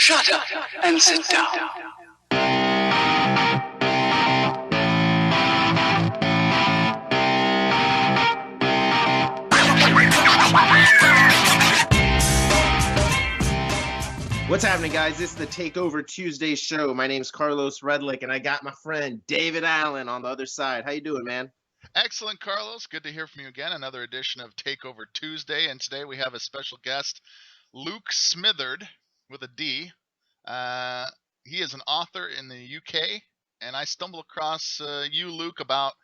Shut up and sit down. What's happening, guys? This is the Takeover Tuesday show. My name's Carlos Redlick, and I got my friend David Allen on the other side. How you doing, man? Excellent, Carlos. Good to hear from you again. Another edition of Takeover Tuesday, and today we have a special guest, Luke Smitherd, with a D. He is an author in the UK, and I stumbled across you, Luke, about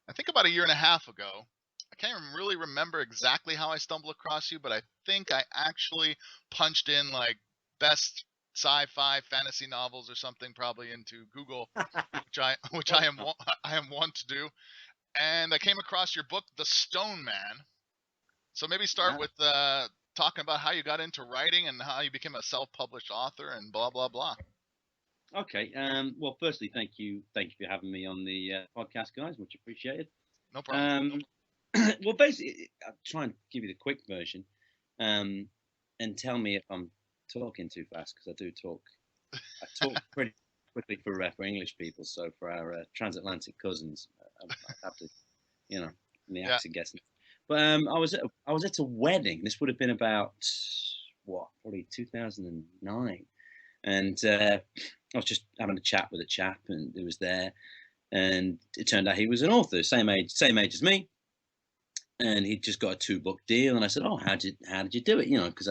a year and a half ago. I can't really remember exactly how I stumbled across you, but I think I actually punched in like best sci-fi fantasy novels or something probably into Google, which I am wont to do, and I came across your book, The Stone Man. So maybe start with talking about how you got into writing and how you became a self-published author and blah blah blah. Okay. Well, firstly, thank you for having me on the podcast, guys. Much appreciated. No problem. Well, basically, I'll try and give you the quick version, and tell me if I'm talking too fast, because I talk pretty quickly for English people. So for our transatlantic cousins, I have to, the accent guessing. But I was at a wedding. This would have been about probably 2009, and I was just having a chat with a chap, and he was there, and it turned out he was an author, same age as me. And he'd just got a 2-book deal, and I said, "Oh, how did you do it?" Because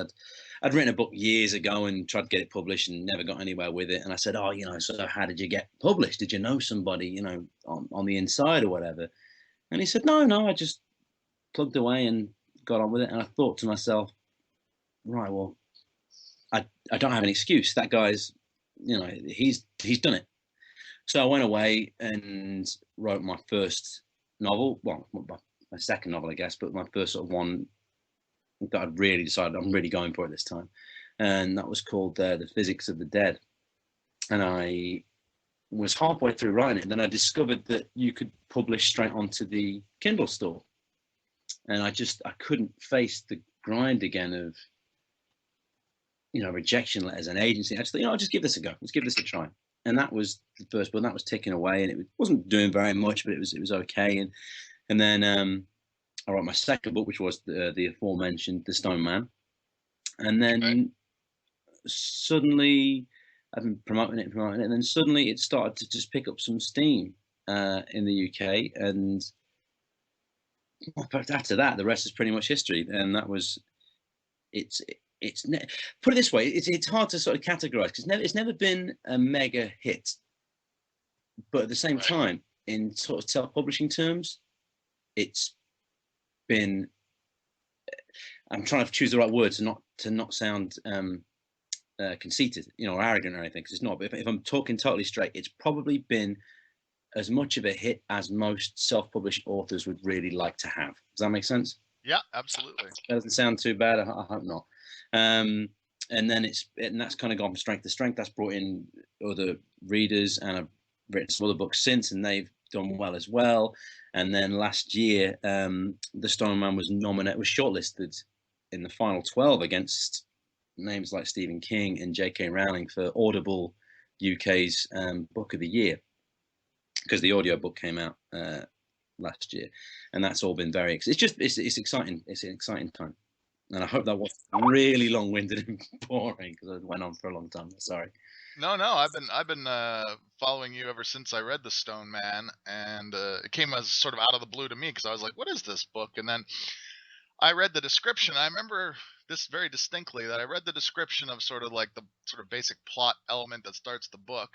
I'd written a book years ago and tried to get it published and never got anywhere with it. And I said, "Oh, so how did you get published? Did you know somebody, on the inside or whatever?" And he said, "No, I just plugged away and got on with it." And I thought to myself, right, well, I don't have an excuse. That guy's, he's done it. So I went away and wrote my first novel. Well, my second novel, I guess, but my first sort of one that I'd really decided I'm really going for it this time. And that was called The Physics of the Dead. And I was halfway through writing it, and then I discovered that you could publish straight onto the Kindle store. And I couldn't face the grind again of, rejection letters and agency. I just thought, I'll just give this a go. Let's give this a try. And that was the first book, and that was ticking away, and it wasn't doing very much, but it was okay. And then I wrote my second book, which was the aforementioned The Stone Man. And then suddenly I've been promoting it, and then suddenly it started to just pick up some steam in the UK. And after that, the rest is pretty much history. And that was, put it this way, it's hard to sort of categorize, because it's never been a mega hit. But at the same time, in sort of self-publishing terms, it's been, I'm trying to choose the right words to not sound conceited, or arrogant or anything, because it's not. But if I'm talking totally straight, it's probably been as much of a hit as most self-published authors would really like to have. Does that make sense? Yeah, absolutely. That doesn't sound too bad. I hope not. And then that's kind of gone from strength to strength. That's brought in other readers, and I've written some other books since, and they've done well as well. And then last year, The Stone Man was shortlisted in the final 12 against names like Stephen King and J.K. Rowling for Audible UK's Book of the Year, because the audio book came out last year, and that's all been it's exciting. It's an exciting time, and I hope that wasn't really long-winded and boring, because it went on for a long time. Sorry. No, I've been following you ever since I read The Stone Man, and it came as sort of out of the blue to me, because I was like, what is this book? And then I read the description. I remember this very distinctly, that I read the description of sort of like the sort of basic plot element that starts the book.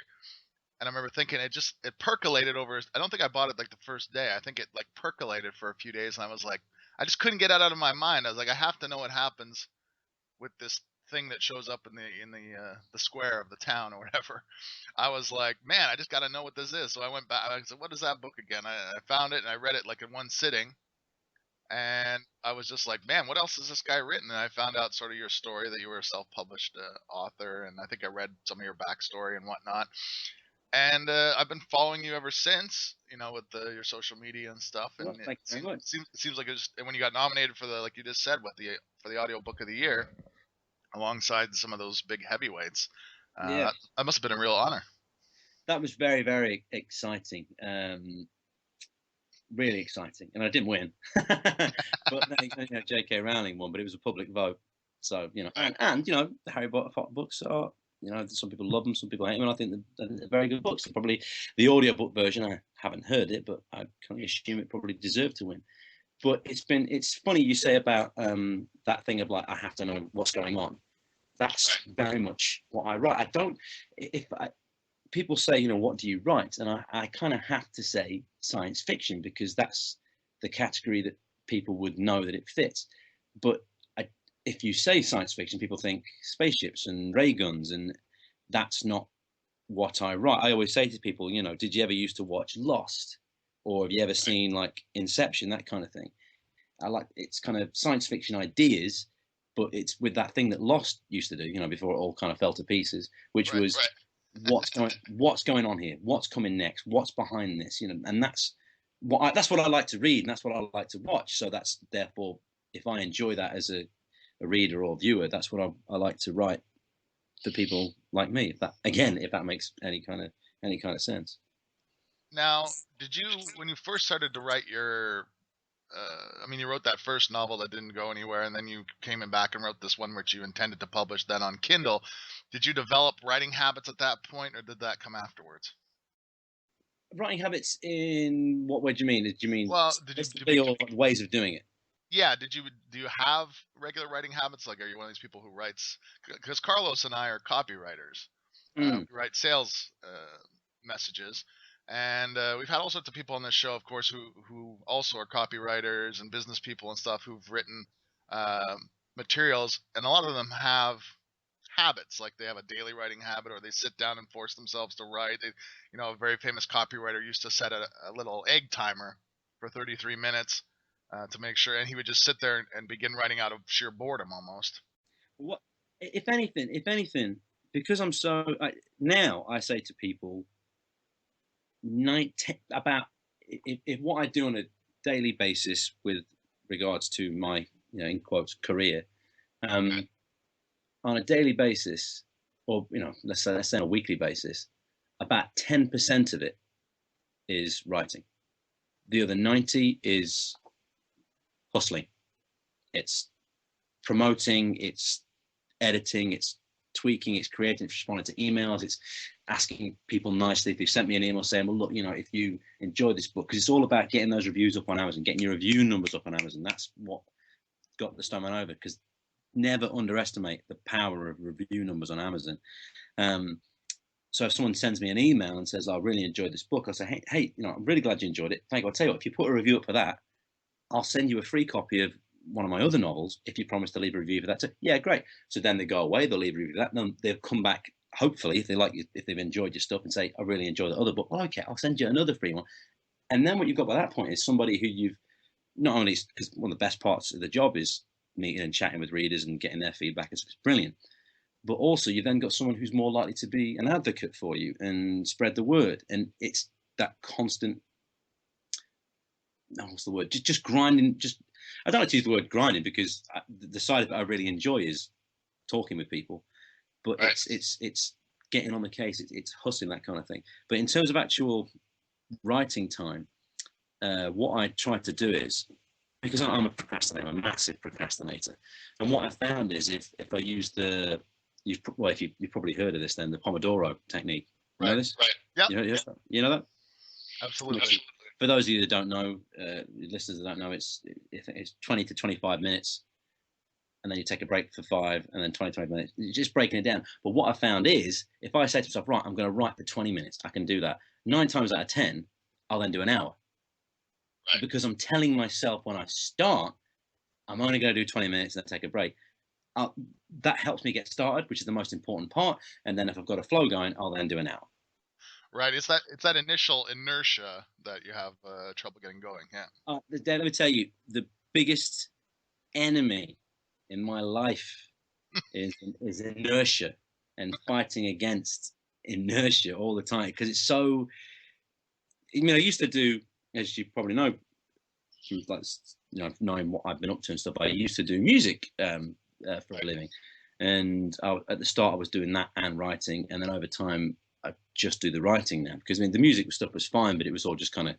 And I remember thinking it percolated over. I don't think I bought it like the first day. I think it like percolated for a few days, and I was like, I just couldn't get it out of my mind. I was like, I have to know what happens with this thing that shows up in the square of the town or whatever. I was like, man, I just got to know what this is. So I went back. I said, what is that book again? I found it, and I read it like in one sitting. And I was just like, man, what else has this guy written? And I found out sort of your story, that you were a self-published author, and I think I read some of your backstory and whatnot. And I've been following you ever since, with your social media and stuff. And Thank you very much. It seems like when you got nominated for like you just said, for the audio book of the year, alongside some of those big heavyweights, Yeah. That must have been a real honor. That was very, very exciting. Really exciting, and I didn't win. But J.K. Rowling won, but it was a public vote. So and the Harry Potter books are, some people love them, some people hate them. And I think they're very good books. Probably the audiobook version, I haven't heard it, but I can assume it probably deserved to win. But it's funny you say about that thing of like, I have to know what's going on. That's very much what I write. People say, what do you write? And I kind of have to say science fiction, because that's the category that people would know that it fits. But if you say science fiction, people think spaceships and ray guns, and that's not what I write. I always say to people, did you ever used to watch Lost, or have you ever seen like Inception, that kind of thing? It's kind of science fiction ideas, but it's with that thing that Lost used to do, before it all kind of fell to pieces, which was what's going on here, what's coming next, what's behind this, and that's what I like to read, and that's what I like to watch. So that's therefore, if I enjoy that as a reader or viewer, that's what I like to write for people like me. If that makes any kind of sense. Now, did you, when you first started to write your, you wrote that first novel that didn't go anywhere, and then you came back and wrote this one which you intended to publish then on Kindle. Did you develop writing habits at that point, or did that come afterwards? Writing habits in what way do you mean? Do you mean ways of doing it? Yeah, do you have regular writing habits? Like, are you one of these people who writes? Because Carlos and I are copywriters. We write sales messages, and we've had all sorts of people on this show, of course, who also are copywriters and business people and stuff, who've written materials, and a lot of them have habits, like they have a daily writing habit, or they sit down and force themselves to write. A very famous copywriter used to set a little egg timer for 33 minutes. To make sure, and he would just sit there and begin writing out of sheer boredom almost. What, if anything, because I'm now I say to people, if what I do on a daily basis with regards to my, in quotes, career, on a daily basis, or let's say on a weekly basis, about 10% of it is writing. The other 90 is hustling. It's promoting, it's editing, it's tweaking, it's creating, it's responding to emails, it's asking people nicely if they've sent me an email saying, well, look, if you enjoy this book, because it's all about getting those reviews up on Amazon, getting your review numbers up on Amazon. That's what got the Stoneman over, because never underestimate the power of review numbers on Amazon. So if someone sends me an email and says, I really enjoyed this book, I say, hey, I'm really glad you enjoyed it. Thank you. I'll tell you what, if you put a review up for that, I'll send you a free copy of one of my other novels if you promise to leave a review for that too. Yeah, great. So then they go away, they'll leave a review for that, and then they'll come back, hopefully, if they like you, if they've enjoyed your stuff, and say, I really enjoyed the other book. Well, okay, I'll send you another free one. And then what you've got by that point is somebody who you've not only, because one of the best parts of the job is meeting and chatting with readers and getting their feedback. It's brilliant. But also you've then got someone who's more likely to be an advocate for you and spread the word. And it's that constant, what's the word? Just grinding. I don't like to use the word grinding, because the side of it I really enjoy is talking with people. But right. it's getting on the case. It's hustling, that kind of thing. But in terms of actual writing time, what I try to do is, because I'm a procrastinator, I'm a massive procrastinator, and what I found is if I use you've probably heard of this then, the Pomodoro technique. You know this? Right. Yeah. You know that? Absolutely. For those of you that don't know, listeners that don't know, it's 20 to 25 minutes, and then you take a break for 5, and then 20 minutes. You're just breaking it down. But what I found is, if I say to myself, right, I'm going to write for 20 minutes, I can do that. 9 times out of 10, I'll then do an hour. Right. Because I'm telling myself when I start, I'm only going to do 20 minutes and then take a break. That helps me get started, which is the most important part. And then if I've got a flow going, I'll then do an hour. Right. It's that initial inertia that you have trouble getting going. Yeah. Let me tell you, the biggest enemy in my life is inertia, and fighting against inertia all the time, because it's so. I used to do, as you probably know, like knowing what I've been up to and stuff. I used to do music for a living, And at the start, I was doing that and writing, and then over time, I just do the writing now, because I mean the music stuff was fine, but it was all just kind of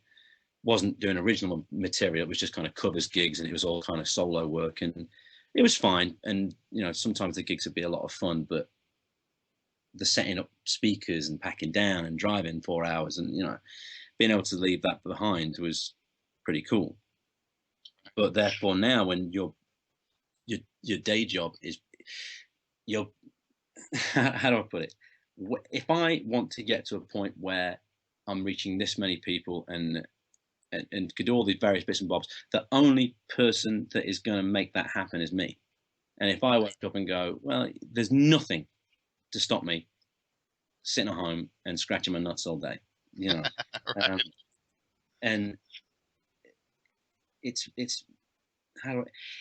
wasn't doing original material. It was just kind of covers gigs, and it was all kind of solo work, and it was fine. And you know, sometimes the gigs would be a lot of fun, but the setting up speakers and packing down and driving 4 hours, and you know, being able to leave that behind was pretty cool. But therefore now, when your day job is your how do I put it? If I want to get to a point where I'm reaching this many people and could do all these various bits and bobs, the only person that is going to make that happen is me. And if I wake up and go, well, there's nothing to stop me sitting at home and scratching my nuts all day, you know. Right. And it's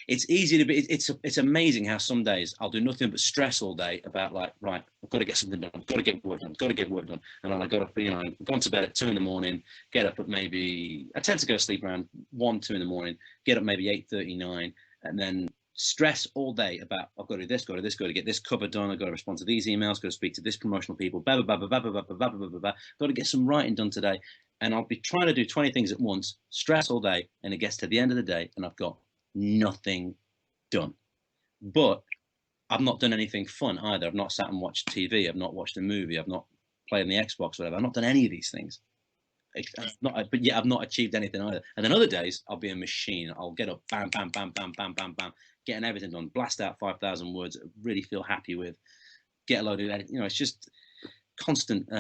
it's easy to be. It's amazing how some days I'll do nothing but stress all day about, like, right, I've got to get something done, I've got to get work done, I've got to get work done, and then I got to, you know, go to bed at 2 a.m, get up at maybe, I tend to go to sleep around 1, 2 a.m, get up maybe 8:39, and then stress all day about, I've got to do this, got to do this, got to get this cover done, I've got to respond to these emails, got to speak to this promotional people, blah blah blah blah blah blah blah blah blah blah, got to get some writing done today, and I'll be trying to do 20 things at once, stress all day, and it gets to the end of the day, and I've got nothing done. But I've not done anything fun either. I've not sat and watched TV. I've not watched a movie. I've not played on the Xbox, whatever. I've not done any of these things. But yet I've not achieved anything either. And then other days I'll be a machine. I'll get up, bam, bam, bam, bam, bam, bam, bam, getting everything done. Blast out 5,000 words. Really feel happy with. Get a load of that. You know, it's just constant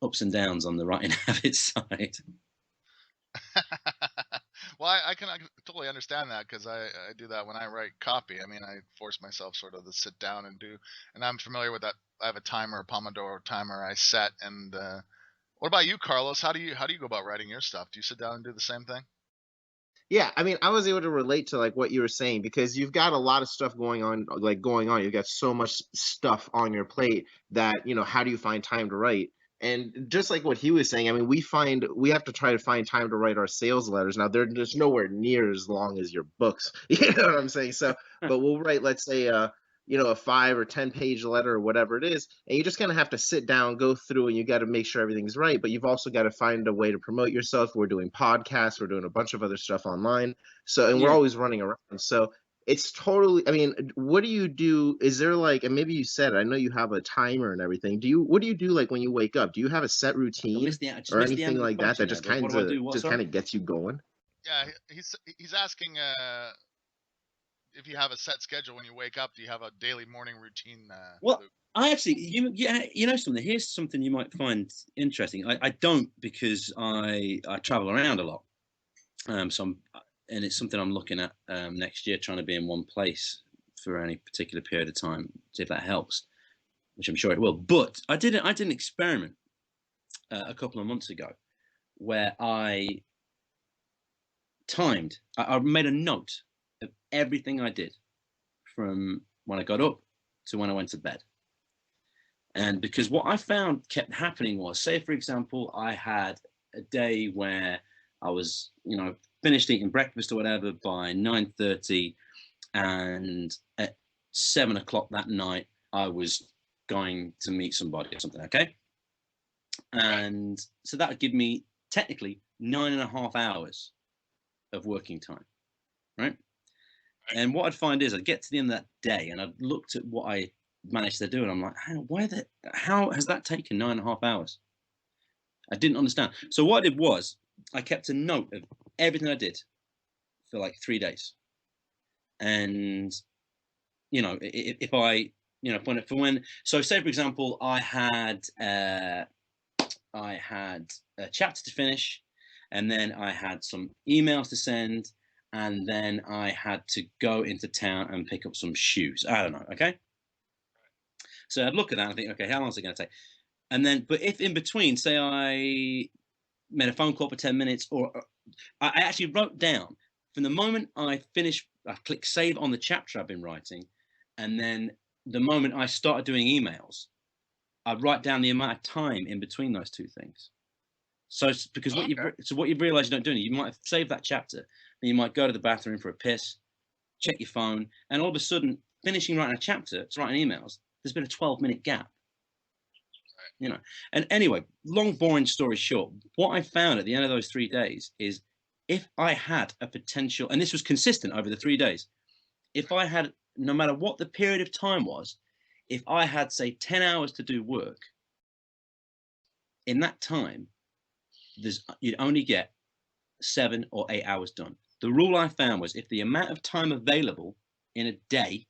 ups and downs on the writing habit side. Well, I can totally understand that, because I do that when I write copy. I mean, I force myself sort of to sit down and do, and I'm familiar with that. I have a timer, a Pomodoro timer I set. And what about you, Carlos? How do you go about writing your stuff? Do you sit down and do the same thing? Yeah, I mean, I was able to relate to like what you were saying, because you've got a lot of stuff going on, You've got so much stuff on your plate that, you know, how do you find time to write? And just like what he was saying, I mean, we have to try to find time to write our sales letters. Now, they're just nowhere near as long as your books. You know what I'm saying? So, but we'll write, let's say, you know, a 5 or 10 page letter or whatever it is, and you just kind of have to sit down, go through, and you got to make sure everything's right. But you've also got to find a way to promote yourself. We're doing podcasts, we're doing a bunch of other stuff online. So, and we're Yeah. always running around. So it's totally, I mean, what do you do? Is there like, and maybe you said it, I know you have a timer and everything. What do you do like when you wake up? Do you have a set routine I just or missed the anything end of the like that question that just there, but kind what do I of do? What, just sorry? kind of gets you going? Yeah, he's asking if you have a set schedule when you wake up. Do you have a daily morning routine? Well, Luke? I actually, you know something. Here's something you might find interesting. I don't, because I travel around a lot. And it's something I'm looking at next year, trying to be in one place for any particular period of time, see if that helps, which I'm sure it will. But I did an experiment a couple of months ago where I timed. I made a note of everything I did from when I got up to when I went to bed. And because what I found kept happening was, say, for example, I had a day where I was, you know, finished eating breakfast or whatever by 9:30, and at 7 o'clock that night, I was going to meet somebody or something, okay? And so that would give me technically 9.5 hours of working time, right? And what I'd find is I'd get to the end of that day and I'd looked at what I managed to do, and I'm like, how has that taken 9.5 hours? I didn't understand. So what I did was I kept a note of everything I did for like 3 days. And, you know, if I, you know, so say, for example, I had a chapter to finish, and then I had some emails to send, and then I had to go into town and pick up some shoes. I don't know. Okay. So I'd look at that and think, okay, how long is it going to take? And then, but if in between, say I made a phone call for 10 minutes, or I actually wrote down from the moment I finished, I clicked save on the chapter I've been writing, and then the moment I started doing emails, I write down the amount of time in between those two things. So because what you've realized you don't do, you might have saved that chapter, and you might go to the bathroom for a piss, check your phone, and all of a sudden finishing writing a chapter to writing emails, there's been a 12-minute gap. You know, and anyway, long boring story short, what I found at the end of those 3 days is if I had a potential, and this was consistent over the 3 days, if I had, no matter what the period of time was, if I had, say, 10 hours to do work, in that time, you'd only get 7 or 8 hours done. The rule I found was if the amount of time available in a day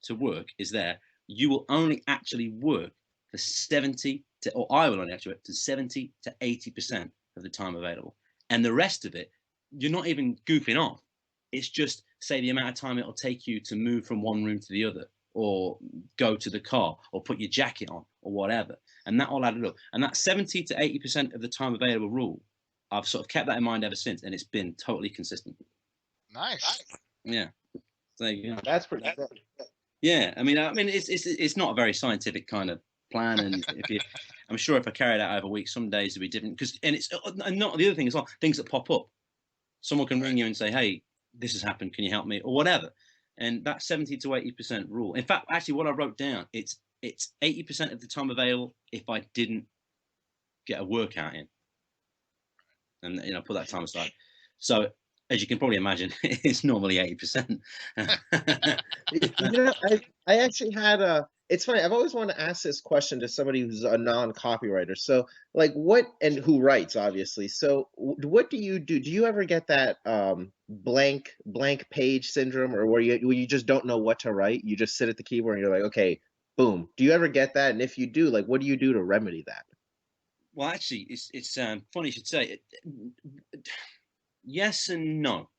to work is there, you will only actually work for 70 to, or I will only actually work to 70 to 80% of the time available. And the rest of it, you're not even goofing off. It's just, say, the amount of time it'll take you to move from one room to the other, or go to the car, or put your jacket on, or whatever. And that all added up. And that 70 to 80% of the time available rule, I've sort of kept that in mind ever since, and it's been totally consistent. Nice. Yeah. So, you know, That's pretty good. yeah. I mean, it's not a very scientific kind of plan, and I'm sure if I carried it out over weeks, some days it'd be different. And not the other thing as well, things that pop up. Someone can ring you and say, "Hey, this has happened. Can you help me?" or whatever. And that 70 to 80% rule. In fact, actually, what I wrote down, it's 80% of the time available if I didn't get a workout in, and you know, put that time aside. So as you can probably imagine, it's normally 80%. You know, I actually had a. It's funny. I've always wanted to ask this question to somebody who's a non-copywriter. So, like, what and who writes, obviously. So, what do you do? Do you ever get that blank page syndrome, or where you just don't know what to write? You just sit at the keyboard and you're like, okay, boom. Do you ever get that? And if you do, like, what do you do to remedy that? Well, actually, it's funny you should say it. Yes and no.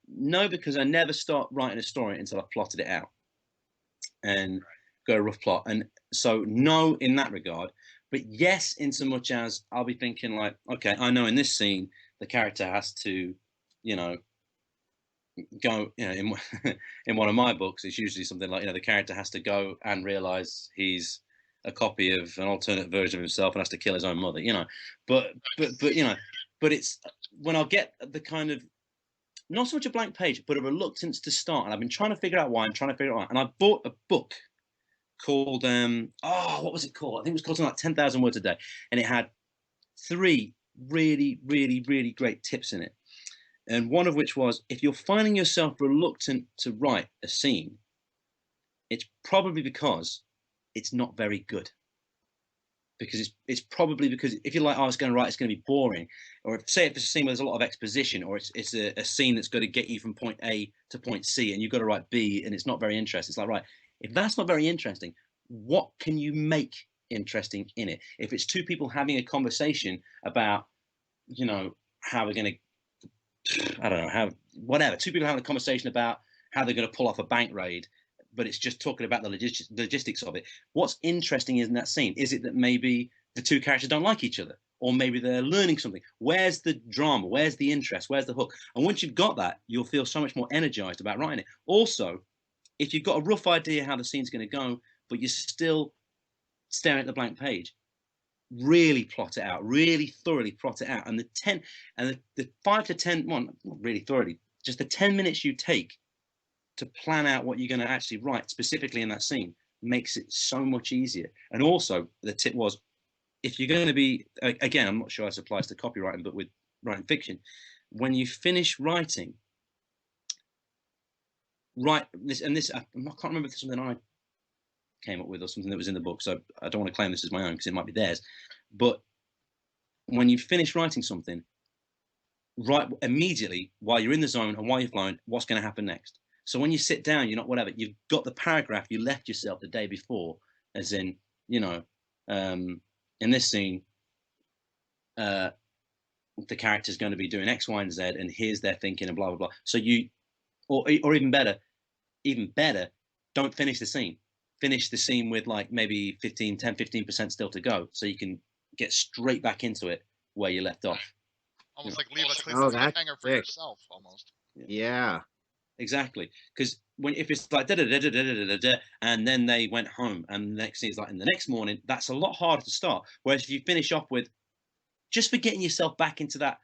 No, because I never start writing a story until I've plotted it out and got a rough plot. And so no in that regard. But yes, in so much as I'll be thinking like, okay, I know in this scene the character has to, you know, go, you know, in one of my books, it's usually something like, you know, the character has to go and realize he's a copy of an alternate version of himself and has to kill his own mother, you know. But you know, but it's when I'll get the kind of, not so much a blank page, but a reluctance to start. And I've been trying to figure out why. I'm trying to figure it out. And I bought a book called what was it called? I think it was called something like 10,000 Words a Day, and it had 3 really, really, really great tips in it. And one of which was, if you're finding yourself reluctant to write a scene, it's probably because it's not very good. Because it's probably because if you're like, oh, I was going to write, it's going to be boring. Or if, say if it's a scene where there's a lot of exposition, or it's a scene that's going to get you from point A to point C, and you've got to write B, and it's not very interesting. It's like, right, if that's not very interesting, what can you make interesting in it? If it's 2 people having a conversation about, you know, how we're going to, I don't know, how, whatever, 2 people having a conversation about how they're going to pull off a bank raid, but it's just talking about the logistics of it. What's interesting in that scene? Is it that maybe the 2 characters don't like each other, or maybe they're learning something? Where's the drama? Where's the interest? Where's the hook? And once you've got that, you'll feel so much more energized about writing it. Also, if you've got a rough idea how the scene's going to go, but you're still staring at the blank page, really plot it out, really thoroughly plot it out. And the 5 to 10, well, not really thoroughly, just the 10 minutes you take to plan out what you're going to actually write specifically in that scene makes it so much easier. And also the tip was, if you're going to be, again, I'm not sure this applies to copywriting, but with writing fiction, when you finish writing, write this, and this, I can't remember if it's something I came up with or something that was in the book, so I don't want to claim this as my own because it might be theirs. But when you finish writing something, write immediately while you're in the zone and while you're flowing, what's going to happen next. So when you sit down, you're not whatever, you've got the paragraph you left yourself the day before, as in, you know, in this scene, the character's going to be doing X, Y, and Z, and here's their thinking and blah, blah, blah. So you, or even better, don't finish the scene. Finish the scene with like maybe 15% still to go, so you can get straight back into it where you left off. Almost like leave a cliffhanger for sick. yourself, almost. Yeah. Exactly, because if it's like and then they went home, and the next thing is like in the next morning, that's a lot harder to start. Whereas if you finish off with just for getting yourself back into that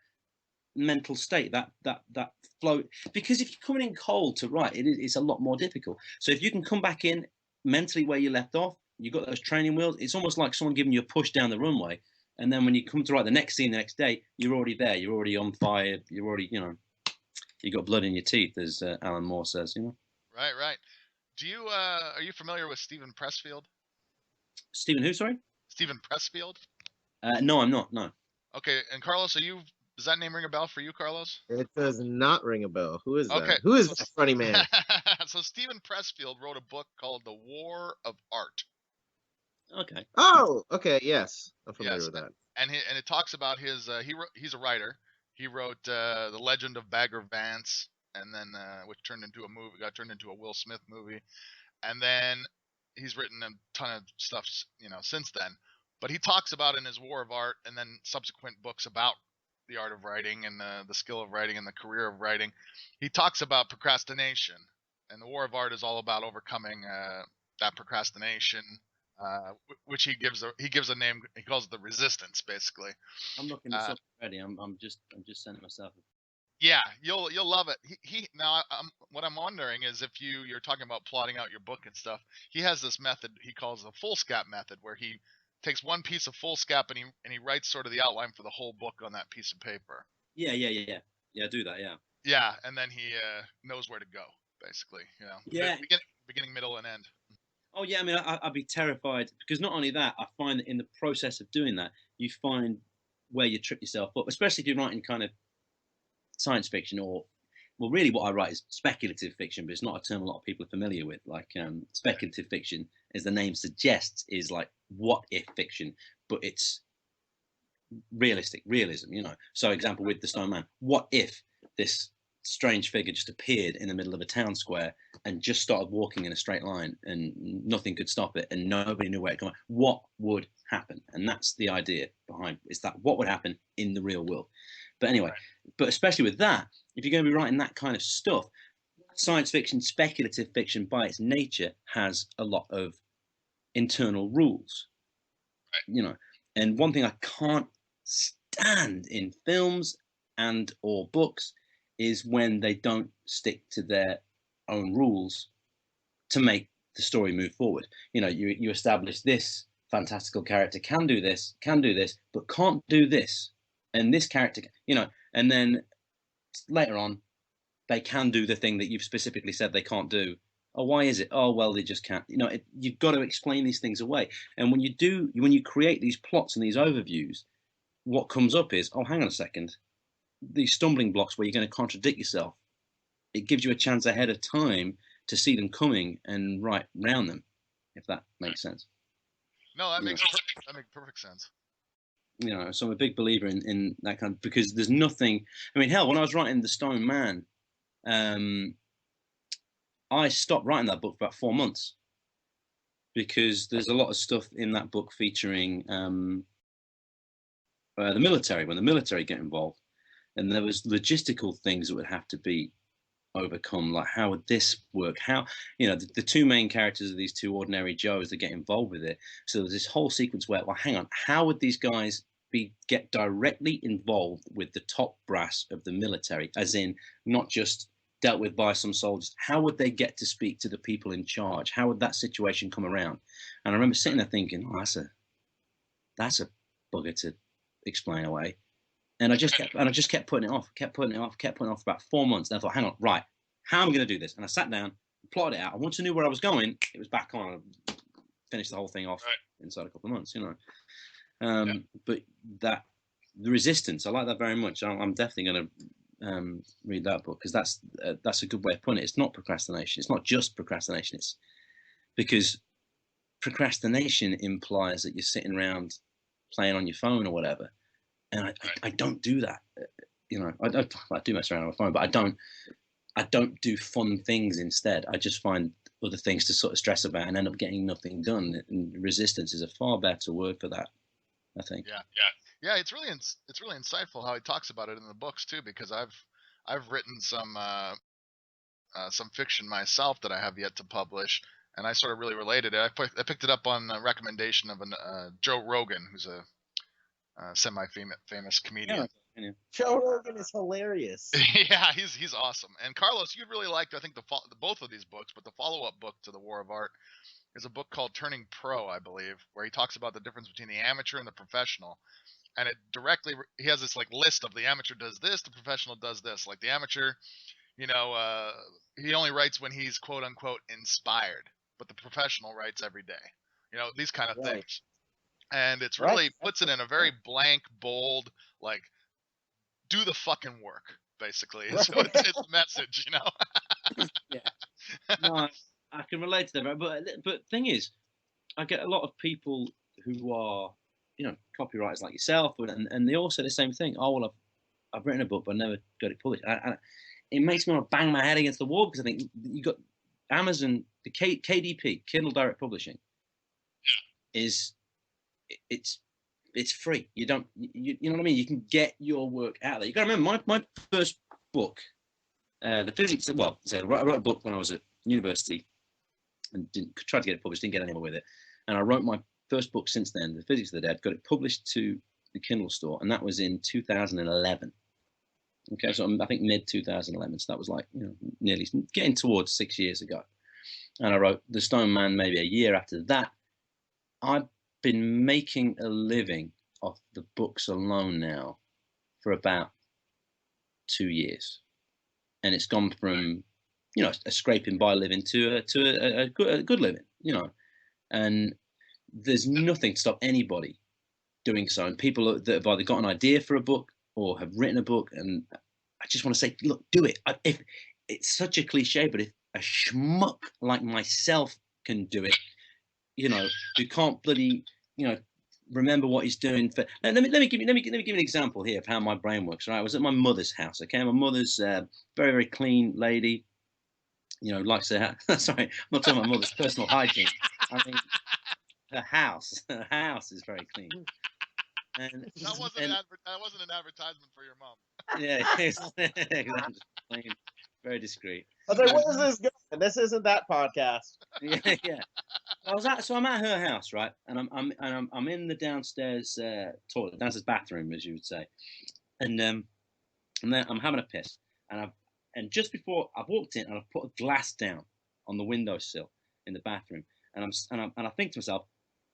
mental state, that flow. Because if you're coming in cold to write, it's a lot more difficult. So if you can come back in mentally where you left off, you got those training wheels. It's almost like someone giving you a push down the runway, and then when you come to write the next scene the next day, you're already there. You're already on fire. You're already, you got blood in your teeth, as Alan Moore says. Right. Do you are you familiar with Stephen Pressfield? Stephen who? Sorry. Stephen Pressfield. No, I'm not. No. Okay, and Carlos, does that name ring a bell for you, Carlos? It does not ring a bell. Who is Okay. that? Who is that funny man? So Stephen Pressfield wrote a book called The War of Art. Okay. Oh, okay. Yes, I'm familiar with that. And it talks about his he's a writer. He wrote The Legend of Bagger Vance, and then which got turned into a Will Smith movie, and then he's written a ton of stuff since then. But he talks about in his War of Art, and then subsequent books about the art of writing and the skill of writing and the career of writing. He talks about procrastination, and the War of Art is all about overcoming that procrastination, which he gives a name. He calls it the resistance, basically. I'm looking this up already. I'm just sending myself. Yeah, you'll love it. What I'm wondering is if you're talking about plotting out your book and stuff. He has this method he calls the foolscap method, where he takes one piece of foolscap and he writes sort of the outline for the whole book on that piece of paper. Yeah. I do that. Yeah. Yeah, and then he knows where to go, basically. Yeah. Beginning, middle, and end. Oh yeah, I mean, I'd be terrified, because not only that, I find that in the process of doing that, you find where you trip yourself up, especially if you're writing kind of science fiction, or, well, really what I write is speculative fiction, but it's not a term a lot of people are familiar with. Like speculative fiction, as the name suggests, is like what if fiction, but it's realism. So example with The Stone Man, what if this strange figure just appeared in the middle of a town square and just started walking in a straight line and nothing could stop it and nobody knew where it came from? What would happen? And that's the idea behind, is that what would happen in the real world. But anyway, But especially with that, if you're going to be writing that kind of stuff, science fiction, speculative fiction by its nature has a lot of internal rules, and one thing I can't stand in films and or books is when they don't stick to their own rules to make the story move forward. You establish this fantastical character can do this, but can't do this, and this character, and then later on they can do the thing that you've specifically said they can't do. Oh, why is it? Oh, well, they just can't. You've got to explain these things away. And when you create these plots and these overviews, what comes up is, oh, hang on a second, these stumbling blocks where you're going to contradict yourself. It gives you a chance ahead of time to see them coming and write round them, if that makes sense. No, that makes perfect sense. So I'm a big believer in that kind of, because there's nothing. I mean, hell, when I was writing The Stone Man, I stopped writing that book for about 4 months, because there's a lot of stuff in that book featuring the military, when the military get involved, and there was logistical things that would have to be overcome, like how would this work, how the two main characters are these two ordinary Joes that get involved with it. So there's this whole sequence where, well, hang on, how would these guys get directly involved with the top brass of the military, as in not just dealt with by some soldiers? How would they get to speak to the people in charge? How would that situation come around? And I remember sitting there thinking, oh, that's a bugger to explain away. And I just kept putting it off for about 4 months. And I thought, hang on, right, how am I going to do this? And I sat down, plotted it out. And once I knew where I was going, it was back on. I finished the whole thing off inside a couple of months, But the resistance, I like that very much. I'm definitely going to read that book, because that's a good way of putting it. It's not procrastination. It's not just procrastination. It's because procrastination implies that you're sitting around playing on your phone or whatever. And I don't do that. I do mess around on my phone, but I don't do fun things instead. I just find other things to sort of stress about and end up getting nothing done. And resistance is a far better word for that, I think. Yeah. It's really insightful how he talks about it in the books too, because I've written some fiction myself that I have yet to publish, and I sort of really related it. I picked it up on the recommendation of Joe Rogan, who's a semi-famous comedian. Joe Rogan is hilarious. Yeah, he's awesome. And Carlos, you'd really liked, I think, both of these books, but the follow-up book to The War of Art is a book called Turning Pro, I believe, where he talks about the difference between the amateur and the professional. And it directly, he has this like list of the amateur does this, the professional does this. Like the amateur, you know, he only writes when he's quote unquote inspired, but the professional writes every day. You know, these kind of Right. things. And it's Right. really puts it in a very blank, bold, like, do the fucking work, basically. Right. So it's a message, you know. Yeah. No, I can relate to that, but thing is, I get a lot of people who are, you know, copywriters like yourself, and they all say the same thing. Oh well, I've written a book, but I never got it published. It makes me want to bang my head against the wall because I think you got Amazon, the KDP, Kindle Direct Publishing, is it's free. You don't, you know what I mean? You can get your work out there. You got to remember my first book, the physics. Well, I wrote a book when I was at university and tried to get it published, didn't get anywhere with it. And I wrote my first book since then, The Physics of the Dead, got it published to the Kindle store, and that was in 2011. Okay, so I think mid 2011. So that was like, you know, nearly getting towards 6 years ago. And I wrote The Stone Man maybe a year after that. I've been making a living off the books alone now for about 2 years, and it's gone from, you know, a scraping by living to a good living, you know. And there's nothing to stop anybody doing so. And people that have either got an idea for a book or have written a book, and I just want to say, look, do it. If it's such a cliche, but if a schmuck like myself can do it, you know, who can't bloody, you know, remember what he's doing. Let me give you an example here of how my brain works. Right, I was at my mother's house. Okay, my mother's very clean lady. You know, likes her. Sorry, I'm not talking about mother's personal hygiene. I mean, her house. Her house is very clean. And That wasn't an advertisement for your mom. yeah, exactly. Plain, very discreet. I was like, where is this going? This isn't that podcast. Yeah. So I'm at her house, right? And I'm in the downstairs toilet, downstairs bathroom, as you would say, and then I'm having a piss, and just before I've walked in, and I've put a glass down on the windowsill in the bathroom, and I think to myself,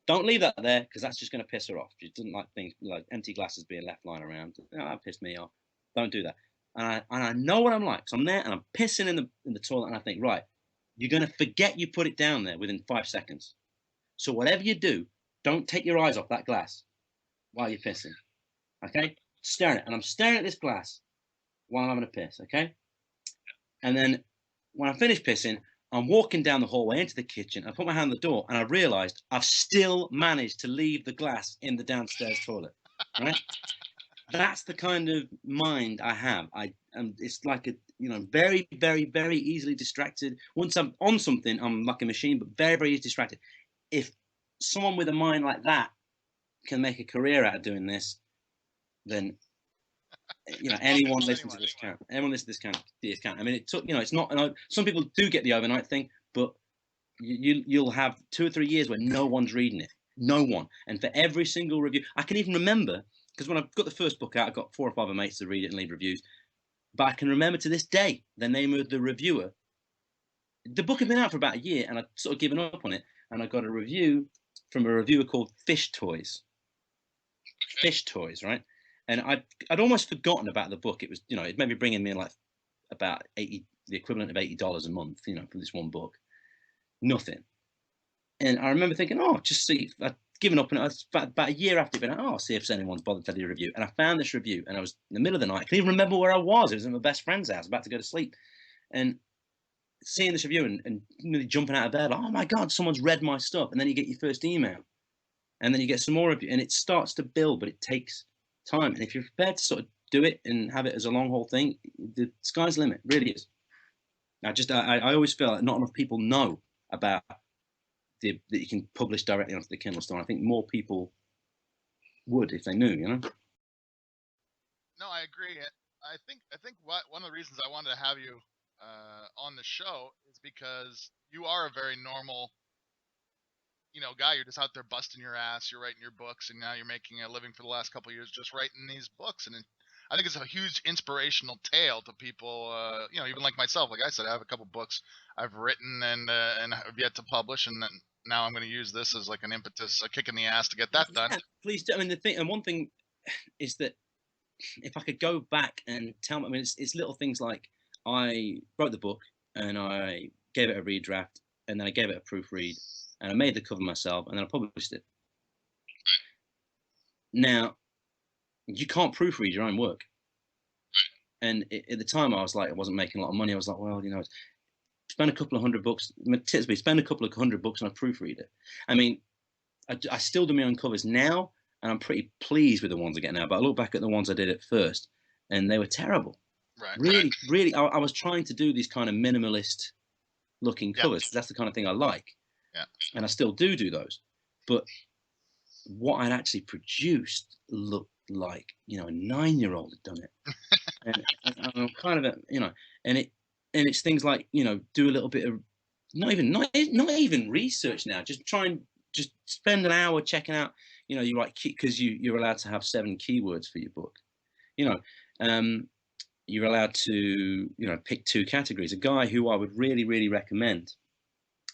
don't leave that there because that's just going to piss her off. She doesn't like things like empty glasses being left lying around. That pissed me off. Don't do that. And I know what I'm like. So I'm there and I'm pissing in the toilet, and I think, right, you're going to forget you put it down there within 5 seconds. So whatever you do, don't take your eyes off that glass while you're pissing. Okay? Staring at it. And I'm staring at this glass while I'm having a piss. Okay? And then when I finish pissing, I'm walking down the hallway into the kitchen. I put my hand on the door, and I realized I've still managed to leave the glass in the downstairs toilet. Right? That's the kind of mind I have. It's like a, you know, very, very, very easily distracted. Once I'm on something, I'm like a machine, but very, very easily distracted. If someone with a mind like that can make a career out of doing this, then, you know, anyone listening to this can. Anyone listening to this can. I mean, it took, you know, it's not. Some people do get the overnight thing, but you'll have 2 or 3 years where no one's reading it. No one. And for every single review, I can even remember, because when I got the first book out, I got 4 or 5 mates to read it and leave reviews. But I can remember to this day the name of the reviewer. The book had been out for about a year, and I'd sort of given up on it. And I got a review from a reviewer called Fish Toys. Fish Toys, right? And I'd almost forgotten about the book. It was, you know, it maybe bringing me like about the equivalent of $80 a month, you know, for this one book. Nothing. And I remember thinking, oh, just see. I'd given up, and I was about a year after, been, oh, I'll see if anyone's bothered to do a review. And I found this review, and I was in the middle of the night. I couldn't even remember where I was. It was in my best friend's house, about to go to sleep, and seeing this review and nearly jumping out of bed, like, oh my God, someone's read my stuff. And then you get your first email, and then you get some more review, and it starts to build, but it takes time. And if you're prepared to sort of do it and have it as a long haul thing, the sky's the limit. It really is. I always feel like not enough people know about that you can publish directly onto the Kindle store. I think more people would if they knew, you know. No, I agree. I think one of the reasons I wanted to have you on the show is because you are a very normal, you know, guy. You're just out there busting your ass. You're writing your books, and now you're making a living for the last couple of years just writing these books. And I think it's a huge inspirational tale to people. You know, even like myself. Like I said, I have a couple books I've written and have yet to publish, and then now I'm going to use this as like an impetus, a kick in the ass to get that done. Yeah, please do. I mean, the thing, and one thing is that if I could go back and tell me, I mean, it's little things like I wrote the book and I gave it a redraft and then I gave it a proofread and I made the cover myself and then I published it. Now, you can't proofread your own work. And at the time, I was like, I wasn't making a lot of money. I was like, well, you know, spend a couple of $100. Spend a couple of $100 on a proofreader. I mean, I still do my own covers now, and I'm pretty pleased with the ones I get now. But I look back at the ones I did at first, and they were terrible. Right. Really, really, I was trying to do these kind of minimalist looking covers. Yeah. That's the kind of thing I like. Yeah. And I still do those. But what I'd actually produced looked like, you know, a 9-year-old had done it. and I'm kind of, you know, and it's things like, you know, do a little bit of not even research now. Just try and just spend an hour checking out, you know, you write because you're allowed to have 7 keywords for your book. You know, you're allowed to, you know, pick 2 categories. A guy who I would really, really recommend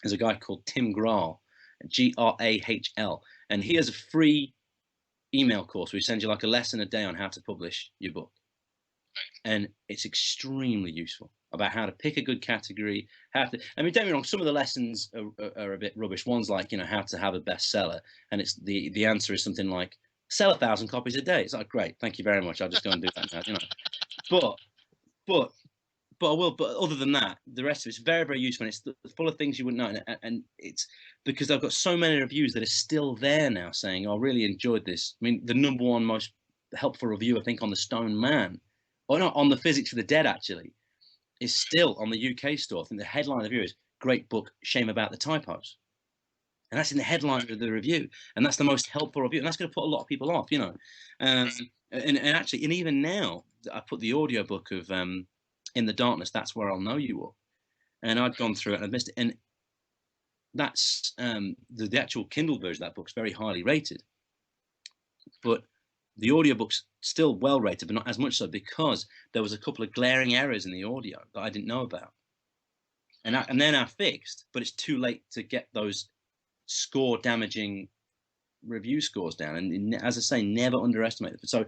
is a guy called Tim Grahl, Grahl, and he has a free email course where he sends you like a lesson a day on how to publish your book. And it's extremely useful about how to pick a good category, how to, I mean, don't get me wrong, some of the lessons are a bit rubbish. One's like, you know, how to have a bestseller. And it's the answer is something like, sell 1,000 copies a day. It's like, great, thank you very much. I'll just go and do that now, you know. But I will. But other than that, the rest of it's very, very useful. And it's full of things you wouldn't know. And it's because I've got so many reviews that are still there now saying, oh, I really enjoyed this. I mean, the #1 most helpful review, I think, on the Stone Man, or not, on the Physics of the Dead, actually, is still on the UK store. I think the headline of the review is, great book, shame about the typos. And that's in the headline of the review. And that's the most helpful review. And that's going to put a lot of people off, you know. And actually, and even now, I put the audiobook of In the Darkness, That's Where I'll Know You All. And I'd gone through it and I'd missed it. And that's the actual Kindle version of that book's very highly rated. But the audiobook's still well rated, but not as much so because there was a couple of glaring errors in the audio that I didn't know about. And they're now fixed, but it's too late to get those score damaging review scores down. And as I say, never underestimate it. So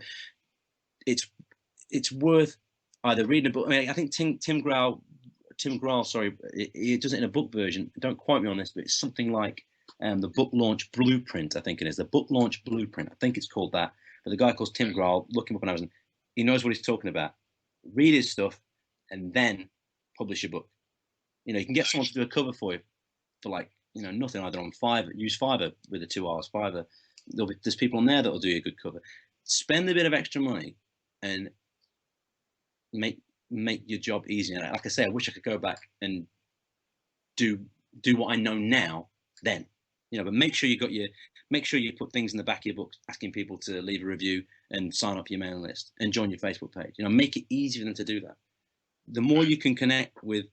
it's worth either reading a book. I mean, I think Tim Grahl, sorry, he does it in a book version. Don't quote me on this, but it's something like the Book Launch Blueprint, I think it is. The Book Launch Blueprint, I think it's called that. But the guy calls Tim Grahl, look him up on Amazon. He knows what he's talking about. Read his stuff and then publish your book. You know, you can get someone to do a cover for you for like, you know, nothing, either on Fiverr. Use Fiverr with the 2 R's, Fiverr. There's people on there that will do you a good cover. Spend a bit of extra money and make your job easier. Like I say, I wish I could go back and do what I know now then. You know, but make sure you put things in the back of your book asking people to leave a review and sign up your mailing list and join your Facebook page. You know, make it easy for them to do that. The more you can connect with